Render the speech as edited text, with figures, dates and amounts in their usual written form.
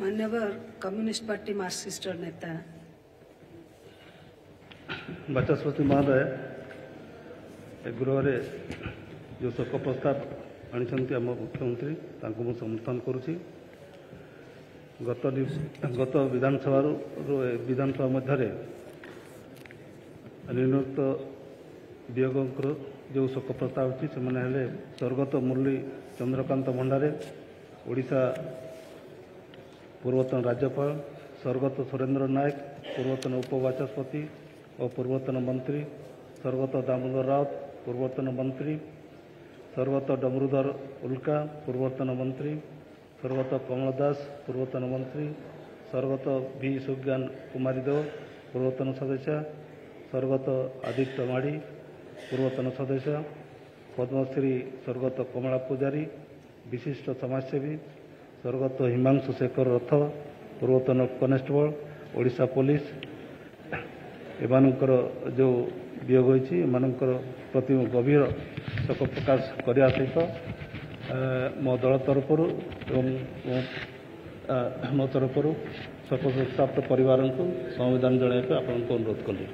मान्यवर communist party Marxist नेता बाचस्पति महोदय गृह जो शोक प्रस्ताव आनी आम मुख्यमंत्री समर्थन करुच्ची गत विधानसभा मध्य नियुक्त वियोग जो शोक प्रस्ताव अच्छी से स्वर्गत मुरली चंद्रकांत भंडारे ओडिशा पूर्वतन राज्यपाल स्वर्गत सुरेंद्र नायक पूर्वतन उपबाचस्पति और पूर्वतन मंत्री स्वर्गत दामोदर राउत पूर्वतन मंत्री स्वर्गत डमरुधर उल्का पूर्वतन मंत्री स्वर्गत कमल दास पूर्वतन मंत्री स्वर्गत भी सुज्ञान कुमारी देव पूर्वतन सदस्य स्वर्गत आदित्य माड़ी पूर्वतन सदस्य पद्मश्री स्वर्गत कमला पूजारी विशिष्ट समाजसेवी स्वर्गत हिमांशु शेखर रथ पूर्वतन कनेस्टेबल ओडिशा पुलिस एमानकर जो वियोग होती प्रति गभीर शोक प्रकाश करने सहित मो दल तरफ मो तरफ शोक प्राप्त परिवार को संविधान जन आपको अनुरोध कली।